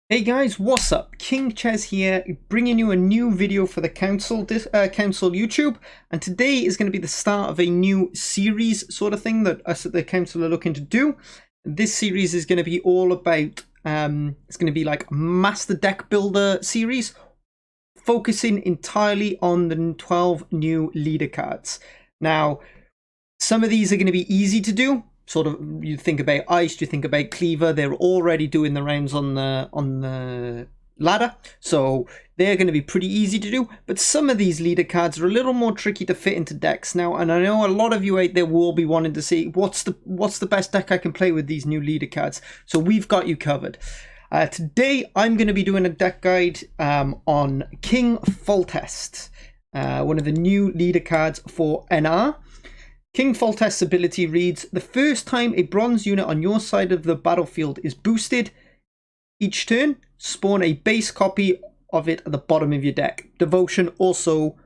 Hey guys, what's up? King Ches here, bringing you a new video for the Council YouTube, and today is going to be the start of a new series sort of thing that us at the Council are looking to do. This series is going to be all about, it's going to be like Master Deck Builder series, focusing entirely on the 12 new leader cards. Now, some of these are going to be easy to do. Sort of, you think about Ice, you think about Cleaver, they're already doing the rounds on the ladder, so they're going to be pretty easy to do. But some of these leader cards are a little more tricky to fit into decks now, and I know a lot of you out there will be wanting to see what's the best deck I can play with these new leader cards. So we've got you covered. Today I'm going to be doing a deck guide on King Foltest, one of the new leader cards for NR. King Foltest's ability reads, the first time a bronze unit on your side of the battlefield is boosted, each turn, spawn a base copy of it at the bottom of your deck. Devotion also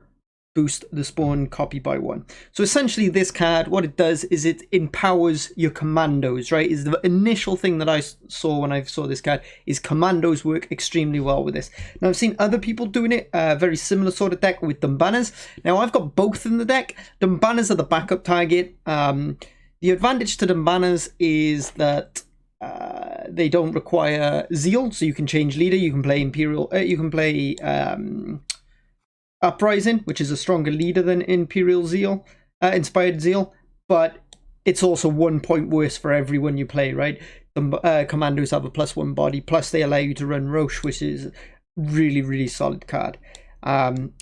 boost the spawn copy by 1. So essentially this card, what it does is it empowers your commandos, right? Is the initial thing that I saw when I saw this card, is commandos work extremely well with this. Now I've seen other people doing it, very similar sort of deck with Dumbanners. Now I've got both in the deck. Dumbanners are the backup target. The advantage to Dumbanners is that they don't require zeal, so you can change leader, you can play Imperial, you can play Uprising, which is a stronger leader than Imperial Zeal, Inspired Zeal, but it's also 1 point worse for everyone you play, right? The Commandos have a +1 body, plus they allow you to run Roche, which is really, really solid card.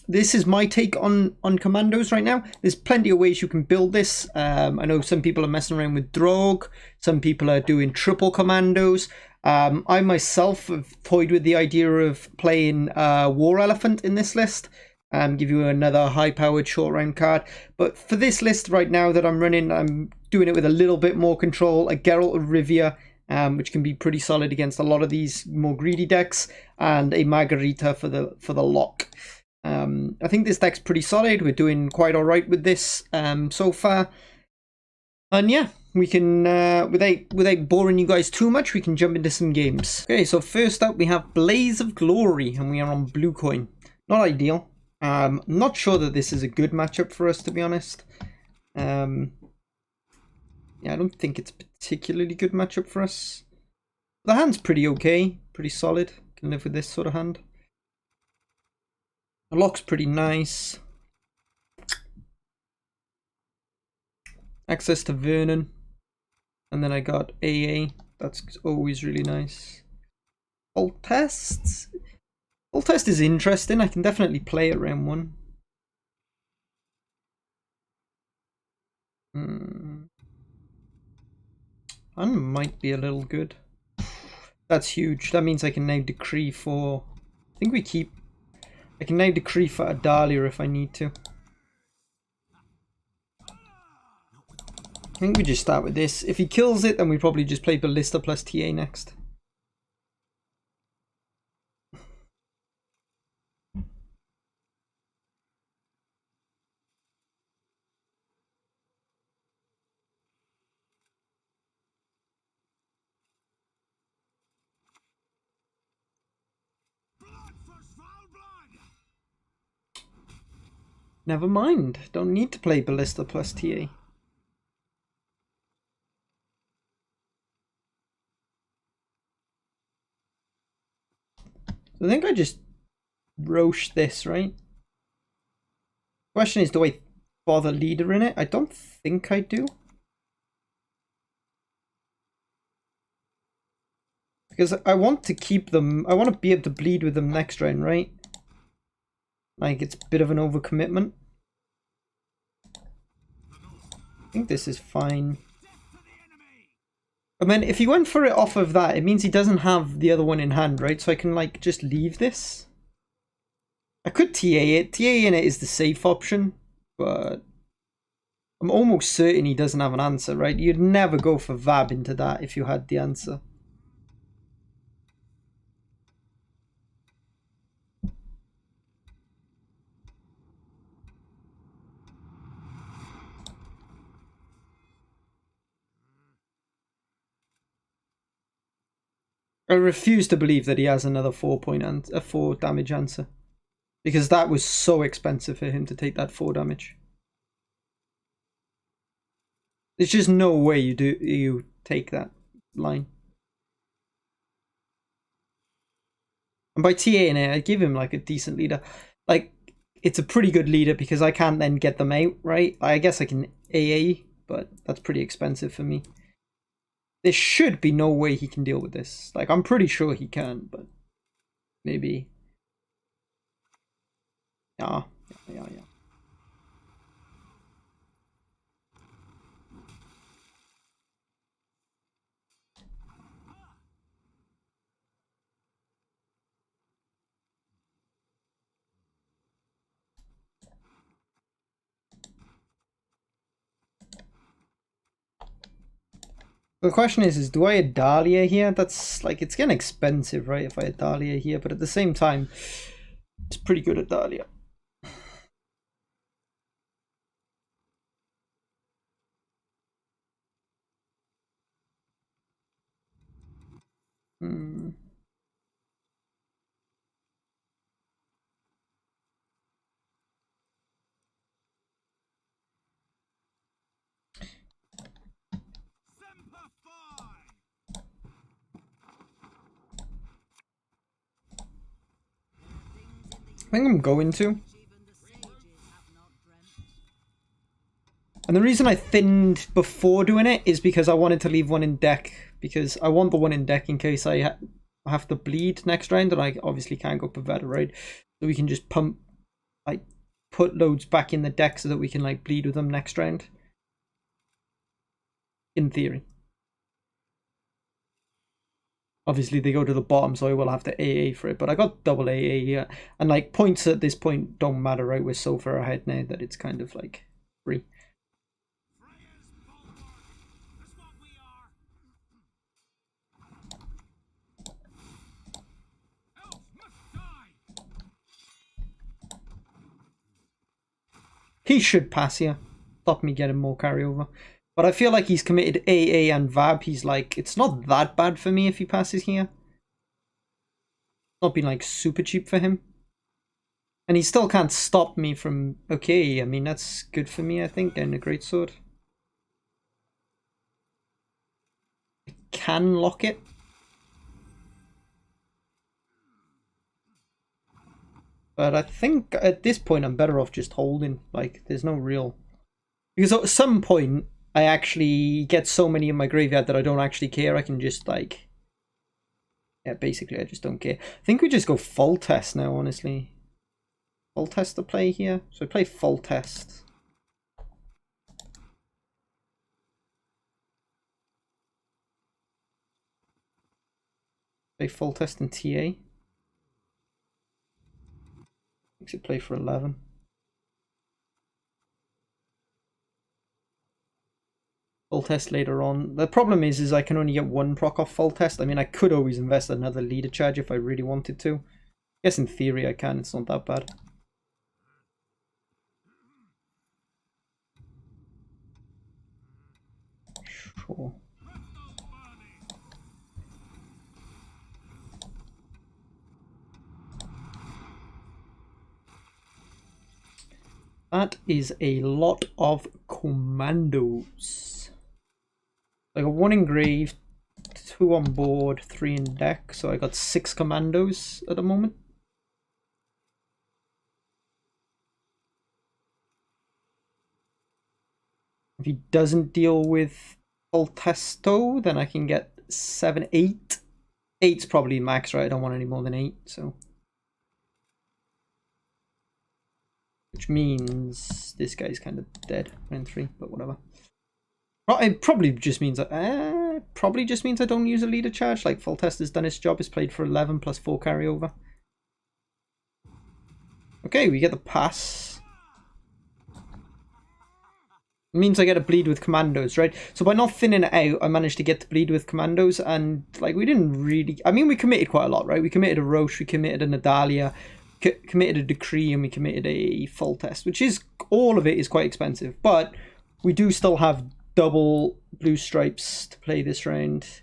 This is my take on Commandos right now. There's plenty of ways you can build this. I know some people are messing around with Drogue, some people are doing triple Commandos. I myself have toyed with the idea of playing War Elephant in this list. Give you another high-powered short-round card. But for this list right now that I'm running, I'm doing it with a little bit more control. A Geralt of Rivia, which can be pretty solid against a lot of these more greedy decks, and a Margarita for the lock. I think this deck's pretty solid. We're doing quite all right with this so far. And yeah, we can, without boring you guys too much, we can jump into some games. Okay, so first up we have Blaze of Glory, and we are on blue coin. Not ideal. Not sure that this is a good matchup for us, to be honest. Yeah, I don't think it's a particularly good matchup for us. The hand's pretty okay, pretty solid. Can live with this sort of hand. The lock's pretty nice. Access to Vernon. And then I got AA. That's always really nice. Foltest. Foltest is interesting. I can definitely play it round 1. And might be a little good. That's huge. That means I can now decree for... I think we keep... I can now decree for Adalia if I need to. I think we just start with this. If he kills it, then we probably just play Ballista plus TA next. Never mind. Don't need to play Ballista plus TA. So I think I just Roche this, right? Question is, do I bother leader in it? I don't think I do. Because I want to keep them, I want to be able to bleed with them next round, right? Like, it's a bit of an overcommitment. I think this is fine. I mean, if he went for it off of that, it means he doesn't have the other one in hand, right? So I can, like, just leave this. I could TA it. TA in it is the safe option, but I'm almost certain he doesn't have an answer, right? You'd never go for Vab into that if you had the answer. I refuse to believe that he has another 4 damage answer. Because that was so expensive for him to take that 4 damage. There's just no way you take that line. And by TAing it, I give him like a decent leader. Like, it's a pretty good leader because I can't then get them out, right? I guess I can AA, but that's pretty expensive for me. There should be no way he can deal with this. Like, I'm pretty sure he can, but maybe. Yeah. The question is do I add Dahlia here? That's like, it's getting expensive, right? If I add Dahlia here, but at the same time, it's pretty good at Dahlia. I think I'm going to. And the reason I thinned before doing it is because I wanted to leave one in deck. Because I want the one in deck in case I have to bleed next round. And I obviously can't go Pavetta, right? So we can just pump, like, put loads back in the deck so that we can, like, bleed with them next round. In theory. Obviously they go to the bottom, so I will have to AA for it, but I got double AA here. And like, points at this point don't matter, right? We're so far ahead now that it's kind of like free. He should pass here. Stop me getting more carryover. But I feel like he's committed AA and VAB. He's like, it's not that bad for me if he passes here. It's not been like super cheap for him. And he still can't stop me from... Okay, I mean, that's good for me, I think, and a greatsword. I can lock it. But I think at this point I'm better off just holding. Like, there's no real... Because at some point, I actually get so many in my graveyard that I don't actually care. I can just, like... Yeah, basically, I just don't care. I think we just go Foltest now, honestly. Foltest to play here. So I play Foltest. Play Foltest and TA. Makes it play for 11. Foltest later on. The problem is I can only get one proc off Foltest. I mean, I could always invest another leader charge if I really wanted to. I guess in theory I can, it's not that bad. Sure. That is a lot of Commandos. I got 1 engraved, 2 on board, 3 in deck, so I got 6 Commandos at the moment. If he doesn't deal with Foltesto, then I can get 7, 8. 8's probably max, right? I don't want any more than 8, so... Which means this guy's kind of dead, round 3, but whatever. It probably just means I don't use a leader charge. Like, Foltest has done its job. It's played for 11 plus 4 carryover. Okay, we get the pass. It means I get a bleed with Commandos, right? So by not thinning it out, I managed to get to bleed with Commandos, and like, we didn't really... I mean, we committed quite a lot, right? We committed a Roche, we committed a Nadalia, committed a Decree, and we committed a Foltest, which is... all of it is quite expensive, but we do still have double blue stripes to play this round.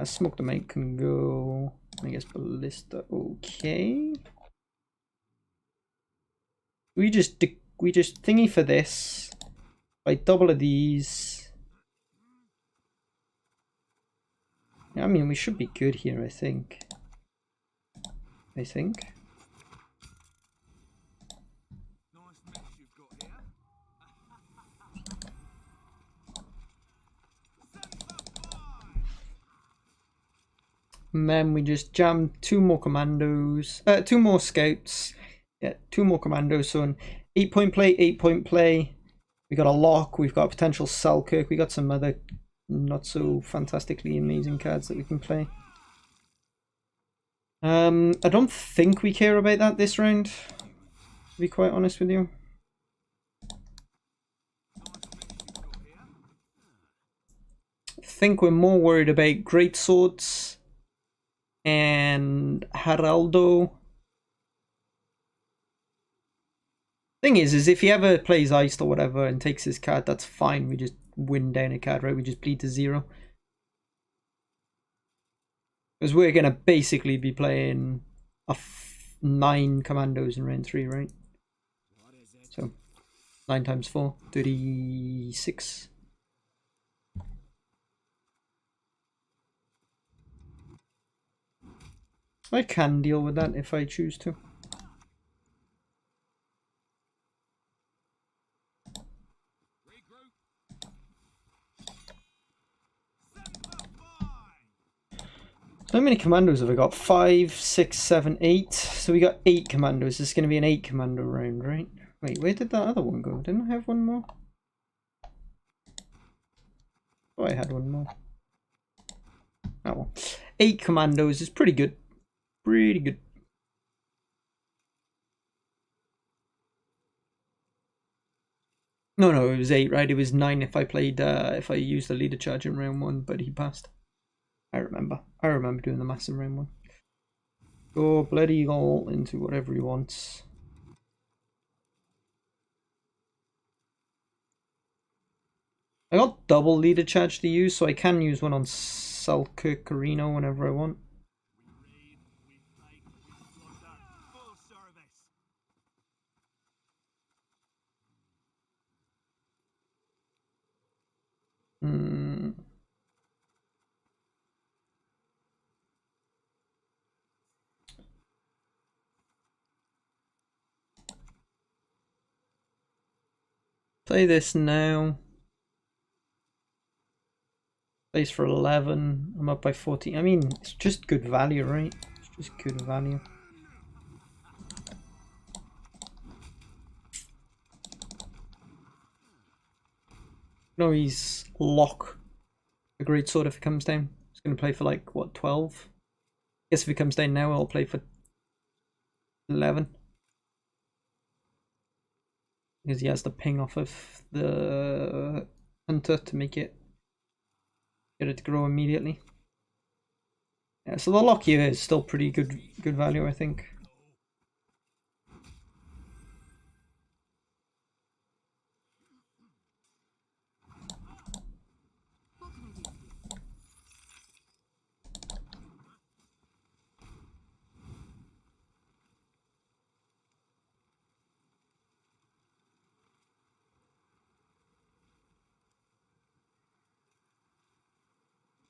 Smoke the mate can go, I guess, ballista. Okay. We just thingy for this. Like double of these. I mean, we should be good here, I think. And then we just jam 2 more commandos, 2 more scouts, yeah, 2 more commandos. So an 8-point play, 8-point play. We got a lock. We've got a potential Selkirk. We got some other not so fantastically amazing cards that we can play. I don't think we care about that this round, to be quite honest with you. I think we're more worried about great swords and Heraldo. Thing is if he ever plays iced or whatever and takes his card, that's fine. We just win down a card, right? We just bleed to 0. Because we're going to basically be playing 9 commandos in round 3, right? So 9 times 4, 36. I can deal with that if I choose to. How many commandos have I got? 5, 6, 7, 8. So we got 8 commandos. This is going to be an 8 commando round, right? Wait, where did that other one go? Didn't I have one more? Oh, I had one more. Oh well. 8 commandos is pretty good. Pretty good. No, it was 8, right? It was 9 if I played, if I used the leader charge in round 1, but he passed. I remember doing the massive round 1. Go Blood Eagle into whatever he wants. I got double leader charge to use, so I can use one on Selkirk Arena whenever I want. Play this now. Plays for 11. I'm up by 14. I mean, it's just good value, right? It's just good value. No, he's lock. A great sword if it comes down. He's going to play for like, what, 12? I guess if he comes down now, I'll play for 11. Because he has the ping off of the hunter to make it, get it to grow immediately. Yeah, so the lock here is still pretty good value, I think.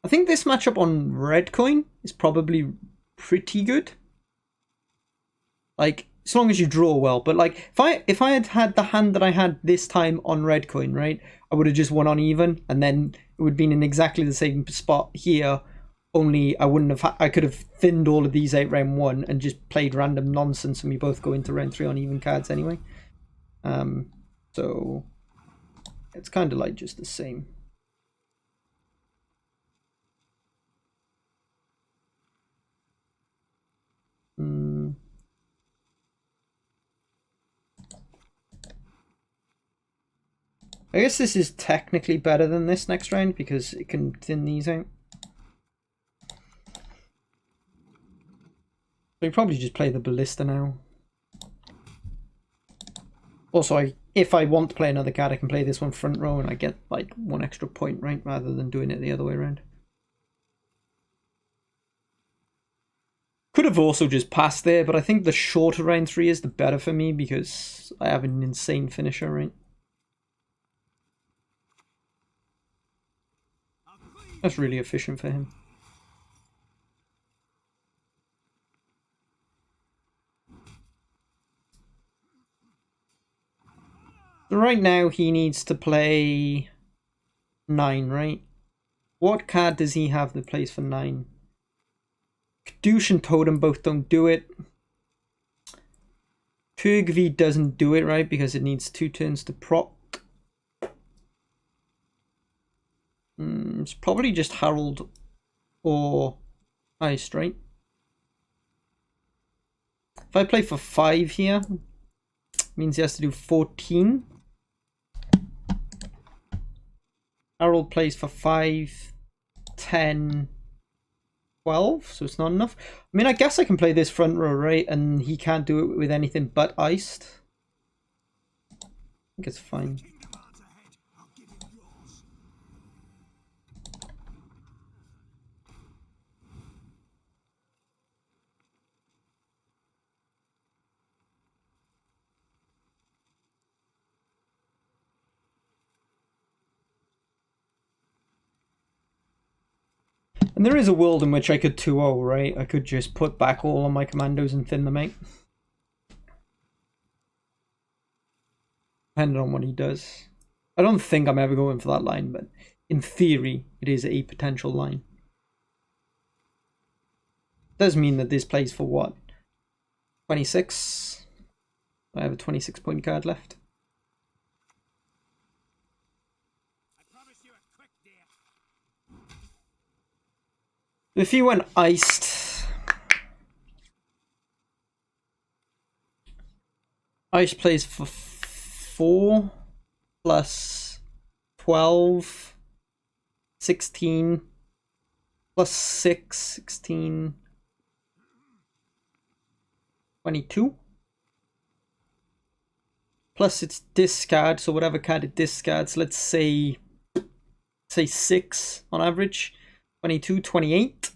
I think this matchup on red coin is probably pretty good. Like, as long as you draw well. But like, if I had had the hand that I had this time on red coin, right, I would have just won on even, and then it would have been in exactly the same spot here. Only I wouldn't have. I could have thinned all of these out round 1 and just played random nonsense, and we both go into round 3 on even cards anyway. So it's kind of like just the same. I guess this is technically better than this next round because it can thin these out. So you probably just play the ballista now. Also, if I want to play another card, I can play this one front row and I get like 1 extra point, right? Rather than doing it the other way around. Could have also just passed there, but I think the shorter round 3 is the better for me because I have an insane finisher, right? That's really efficient for him. So right now he needs to play 9, right? What card does he have that plays for 9? Kadoosh and Totem both don't do it. Turgvi doesn't do it, right? Because it needs 2 turns to proc. It's probably just Harold or Iced, right? If I play for 5 here, means he has to do 14. Harold plays for 5, 10, 12, so it's not enough. I mean, I guess I can play this front row, right? And he can't do it with anything but Iced. I think it's fine. And there is a world in which I could 2-0, right? I could just put back all on my commandos and thin them out. Depending on what he does. I don't think I'm ever going for that line, but in theory, it is a potential line. Does mean that this plays for what? 26? I have a 26-point card left. If he went Iced, Ice plays for 4 plus 12, 16 plus 6, 16, 22. Plus it's discard, so whatever card it discards, let's say 6 on average. 22, 28. So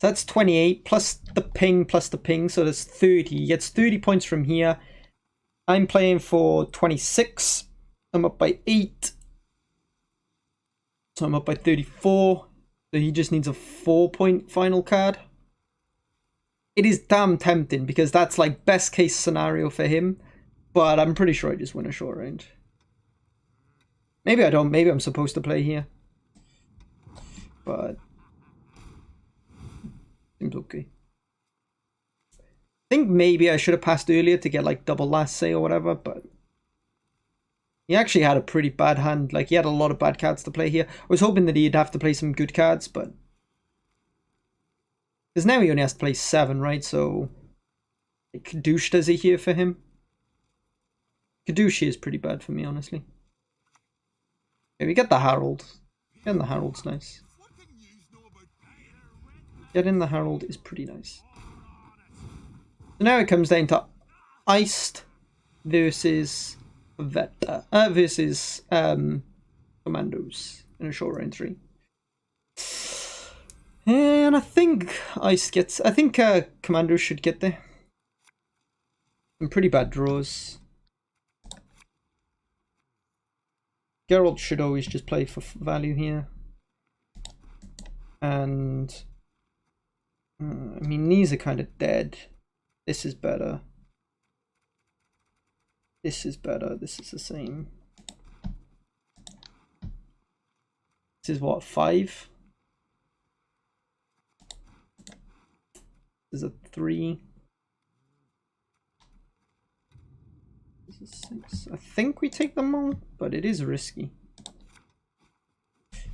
that's 28 plus the ping, so that's 30. He gets 30 points from here. I'm playing for 26. I'm up by 8. So I'm up by 34. So he just needs a 4-point final card. It is damn tempting because that's like best case scenario for him. But I'm pretty sure I just win a short range. Maybe I don't. Maybe I'm supposed to play here. But seems okay. I think maybe I should have passed earlier to get like double last say or whatever, but he actually had a pretty bad hand. Like he had a lot of bad cards to play here. I was hoping that he'd have to play some good cards, but because now he only has to play 7, right? So like, Kadoosh does it here for him. Kadoosh is pretty bad for me, honestly. Okay, we get the Harold. Getting the Harold's nice. Getting the Harold is pretty nice. So now it comes down to Iced versus Commandos in a short round 3. And I think Iced gets. I think Commandos should get there. Some pretty bad draws. Geralt should always just play for value here. And I mean, these are kind of dead. This is better. This is better. This is the same. This is what, 5? This is a 3. This is 6. I think we take them all, but it is risky.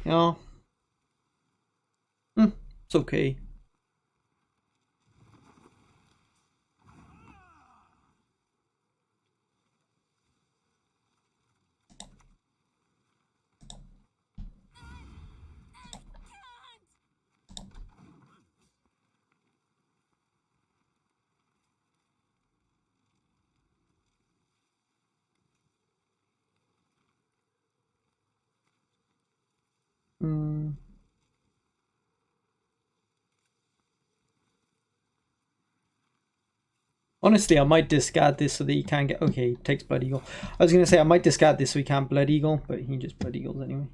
Yeah. It's okay. Honestly, I might discard this so that he can't get... Okay, he takes Blood Eagle. I was going to say I might discard this so he can't Blood Eagle, but he just Blood Eagles anyway.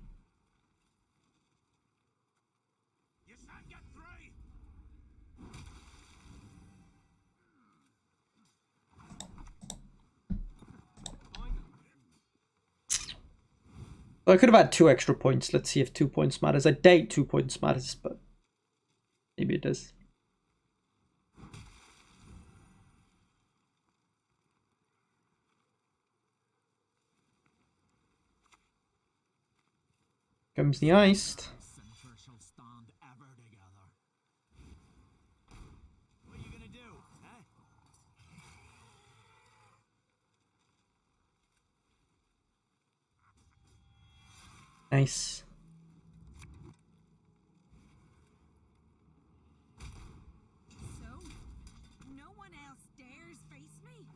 Well, I could have had 2 extra points. Let's see if 2 points matters. I doubt 2 points matters, but maybe it does. Comes the iced. Nice. So, no one else dares face me?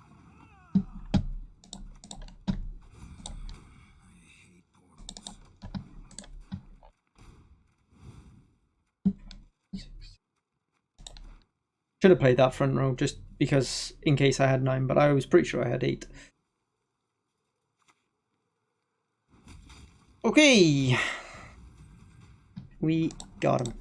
Should have played that front row just because in case I had 9, but I was pretty sure I had 8. Okay. We got him.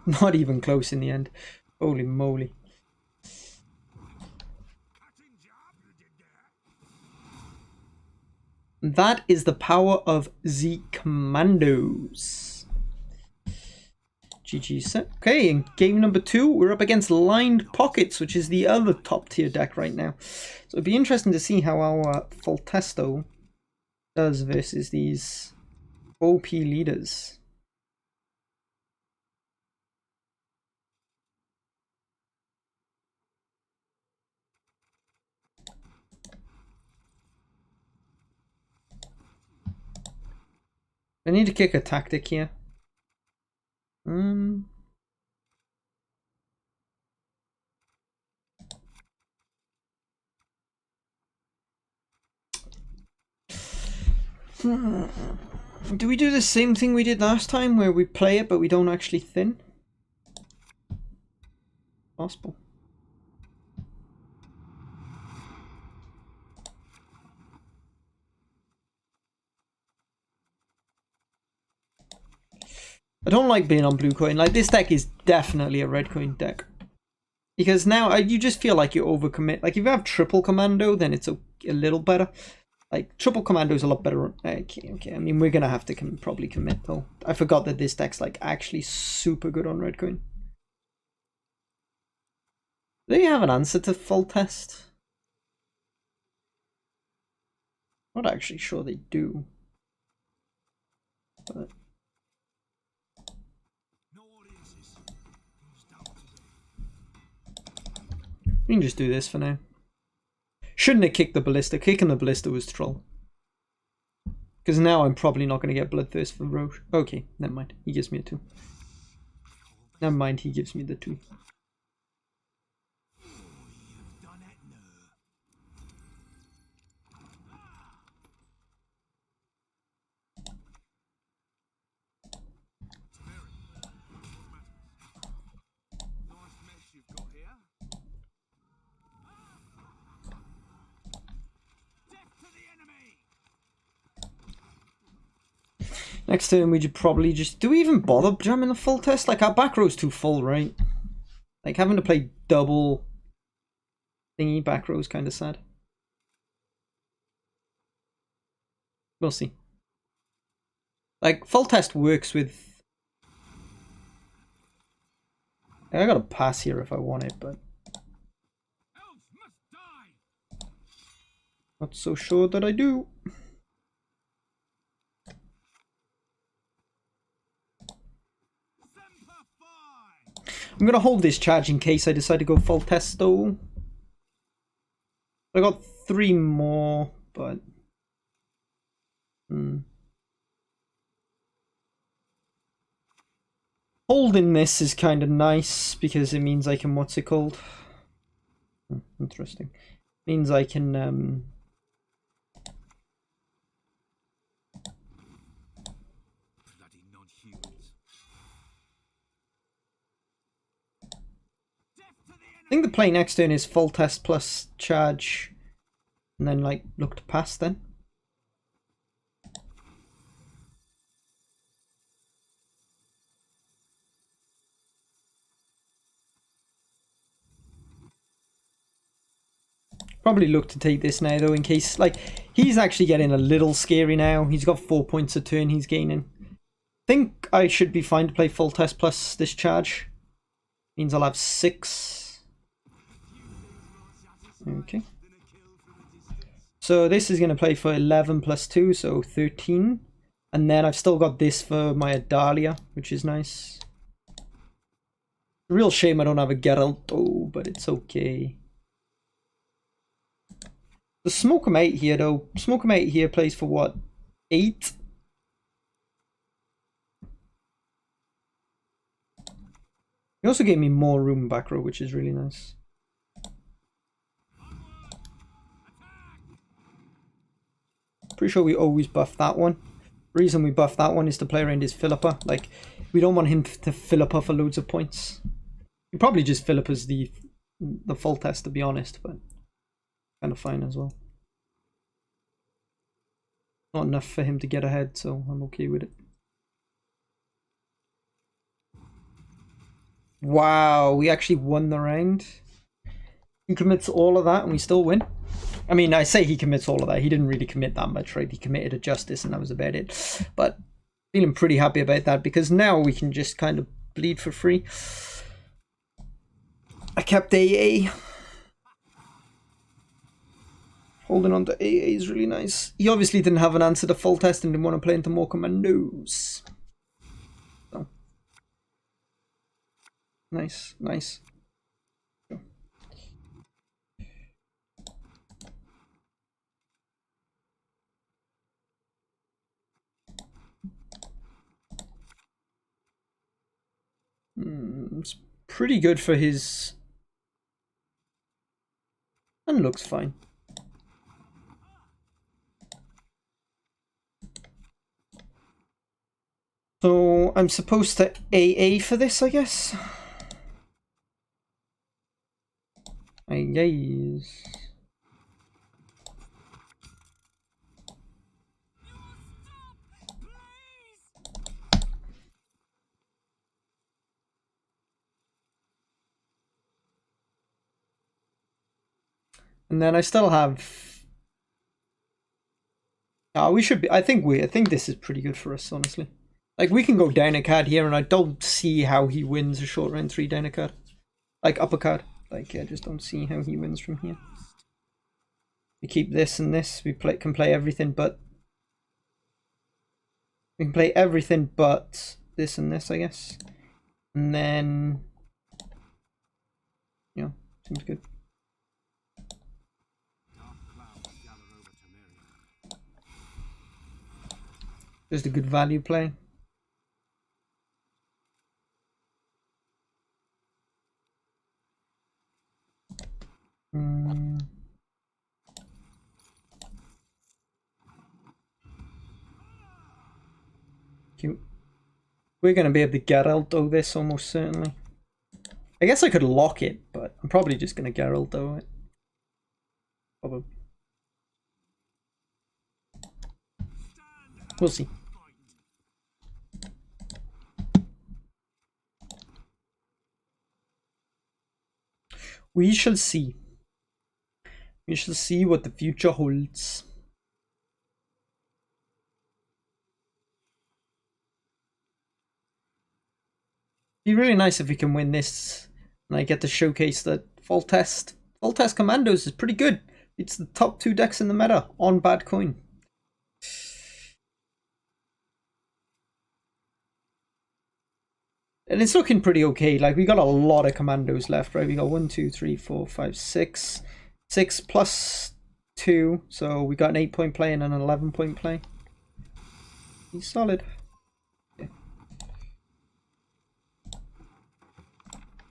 Not even close in the end. Holy moly. That is the power of the Commandos. GG set. Okay, in game number 2, we're up against Lined Pockets, which is the other top tier deck right now. So it'd be interesting to see how our Foltesto does versus these OP leaders. I need to kick a tactic here. Do we do the same thing we did last time where we play it but we don't actually thin? Possible. I don't like being on blue coin. Like, this deck is definitely a red coin deck. Because now you just feel like you overcommit. Like, if you have triple commando, then it's a little better. Like, triple commando is a lot better. Okay. I mean, we're going to have to probably commit, though. I forgot that this deck's, like, actually super good on red coin. Do you have an answer to Foltest? Not actually sure they do. But... we can just do this for now. Shouldn't have kicked the ballista. Kicking the ballista was troll. Because now I'm probably not going to get Bloodthirst for Roche. Okay, never mind. He gives me a 2. Never mind, he gives me the 2. Next turn we should probably just... do we even bother jamming the Foltest? Like, our back row's too full, right? Like, having to play double thingy back row is kind of sad. We'll see. Like, Foltest works with... I gotta pass here if I want it, but... not so sure that I do. I'm gonna hold this charge in case I decide to go Foltest though. I got 3 more, but... holding this is kind of nice because it means I can... what's it called? Interesting. Means I can... aren't humans. I think the play next turn is Foltest plus charge, and then like look to pass then. Probably look to take this now though, in case, like, he's actually getting a little scary now. He's got 4 points a turn he's gaining. Think I should be fine to play Foltest plus this charge. Means I'll have 6. Okay. So this is going to play for 11 plus 2, so 13. And then I've still got this for my Adalia, which is nice. Real shame I don't have a Geralt though, but it's okay. The Smoke 'em 8 here though. Smoke 'em 8 here plays for what? 8? He also gave me more room back row, which is really nice. Pretty sure we always buff that one. The reason we buff that one is to play around his Philippa. Like, we don't want him to Philippa for loads of points. He probably just Philippa's the Foltest, to be honest, but kind of fine as well. Not enough for him to get ahead, so I'm okay with it. Wow, we actually won the round. He commits all of that and we still win. I mean, I say he commits all of that. He didn't really commit that much, right? He committed a justice and that was about it. But feeling pretty happy about that because now we can just kind of bleed for free. I kept AA. Holding on to AA is really nice. He obviously didn't have an answer to Foltest and didn't want to play into more Commandos. So. Nice, nice. It's pretty good for his... And looks fine. So I'm supposed to AA for this, I guess. I guess. And then I still have. We should be. I think this is pretty good for us, honestly. Like, we can go down a card here, and I don't see how he wins a short round 3 down a card. Like, up a card. Like, I just don't see how he wins from here. We keep this and this. We can play everything but... We can play everything but this and this, I guess. And then... Yeah, seems good. Just a good value play. Cute. We're going to be able to Geraldo this almost certainly. I guess I could lock it, but I'm probably just going to Geraldo it. Probably. We'll see. We shall see. We shall see what the future holds. It'd be really nice if we can win this and I get to showcase that Foltest Commandos is pretty good. It's the top 2 decks in the meta on bad coin. And it's looking pretty okay. Like, we got a lot of Commandos left, right? We got 1, 2, 3, 4, 5, 6. 6 plus 2. So we got an 8-point play and an 11-point play. He's solid. Okay.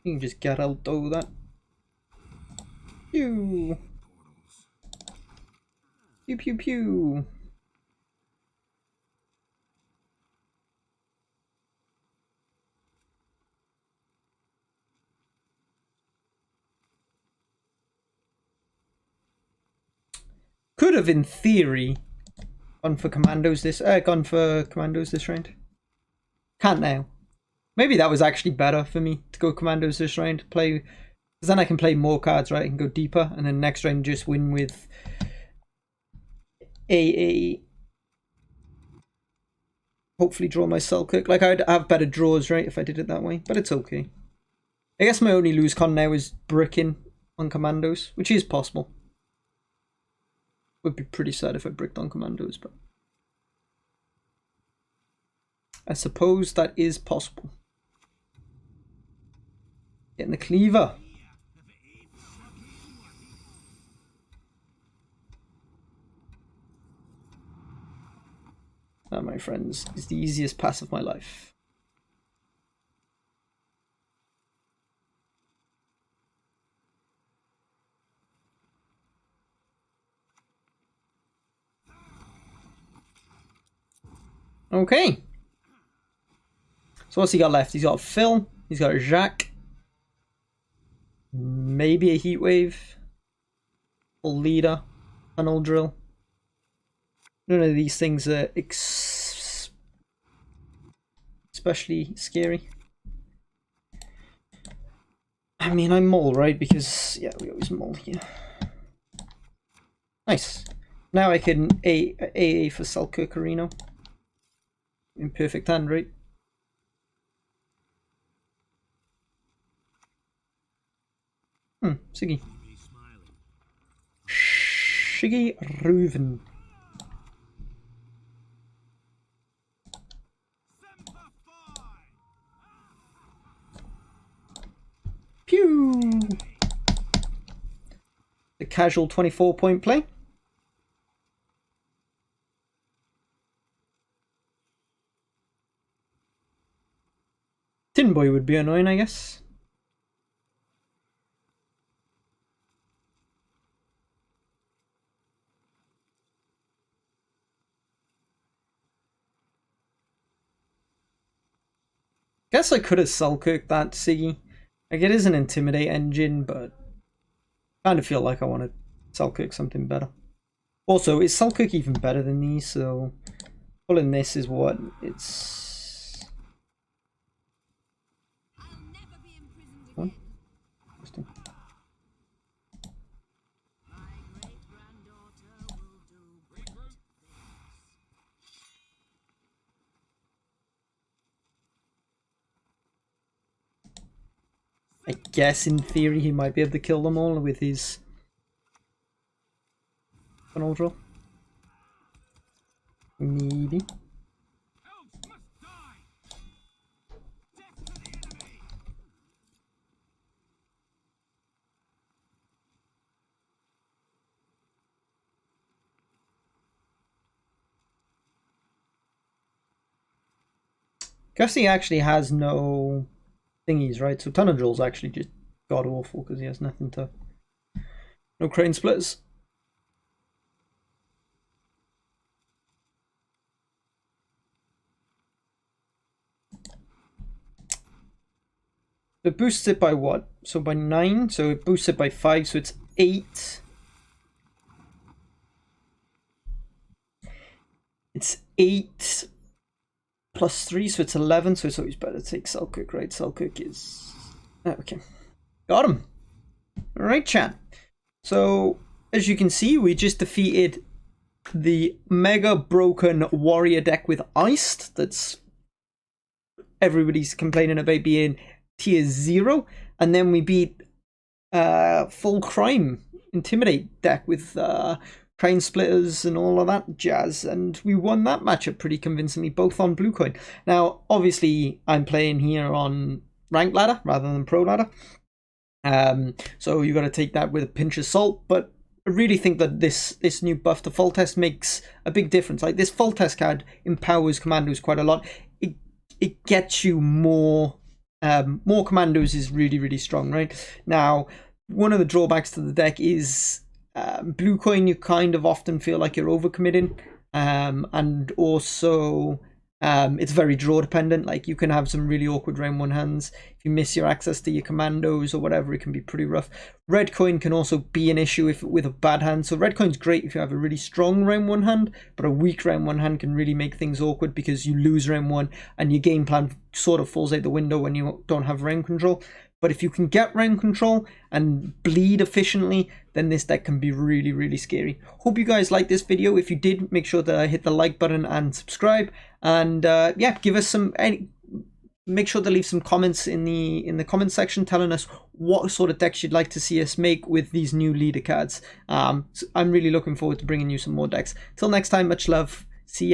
You can just Geraldo that. Pew! Pew pew pew! Could have, in theory, gone for Commandos this round. Can't now. Maybe that was actually better for me to go Commandos this round. Play, because then I can play more cards, right? I can go deeper, and then next round just win with AA. Hopefully draw my Selkirk. Like, I'd have better draws, right, if I did it that way. But it's okay. I guess my only lose con now is bricking on Commandos, which is possible. Would be pretty sad if I bricked on Commandos, but I suppose that is possible. Getting the cleaver. That, my friends, is the easiest pass of my life. Okay. So what's he got left? He's got Phil. He's got Jacques. Maybe a Heatwave. Full Leader. Tunnel Drill. None of these things are especially scary. I mean, I mull, right? Because, yeah, we always mull here. Nice. Now I can AA for Selkirk Arena. In perfect hand, right? Siggy. Shiggy Reuven. Pew! The casual 24-point play. Tin Boy would be annoying, I guess. Guess I could have Selkirk that Siggy. Like, it is an Intimidate engine, but I kind of feel like I want to Selkirk something better. Also, is Selkirk even better than these? So pulling this is what it's. One. Interesting. I guess in theory he might be able to kill them all with his funnel drill. Maybe. Guess he actually has no thingies, right? So Tunnel Drill's actually just god awful because he has nothing to. No crane splitters. It boosts it by what? So by 9, so it boosts it by 5, so it's 8. It's 8 plus 3, so it's 11, so it's always better to take Selkirk, right? Selkirk is... Oh, okay. Got him. Alright, chat. So, as you can see, we just defeated the mega broken warrior deck with Iced. That's... Everybody's complaining about being tier 0. And then we beat full crime Intimidate deck with... Train splitters and all of that jazz, and we won that matchup pretty convincingly, both on Blue Coin. Now, obviously, I'm playing here on Rank Ladder rather than Pro Ladder, so you got to take that with a pinch of salt. But I really think that this new buff to Foltest makes a big difference. Like, this Foltest card empowers Commandos quite a lot. It gets you more Commandos is really, really strong, right? Now, one of the drawbacks to the deck is Blue Coin, you kind of often feel like you're overcommitting, and also It's very draw dependent. Like, you can have some really awkward round 1 hands. If you miss your access to your commandos or whatever, it can be pretty rough. Red coin can also be an issue if with a bad hand. So red coin's great if you have a really strong round 1 hand, but a weak round 1 hand can really make things awkward because you lose round 1 and your game plan sort of falls out the window when you don't have round control. But if you can get round control and bleed efficiently, then this deck can be really, really scary. Hope you guys liked this video. If you did, make sure to hit the like button and subscribe. And yeah, give us make sure to leave some comments in the comment section telling us what sort of decks you'd like to see us make with these new leader cards. So I'm really looking forward to bringing you some more decks. Till next time, much love. See ya.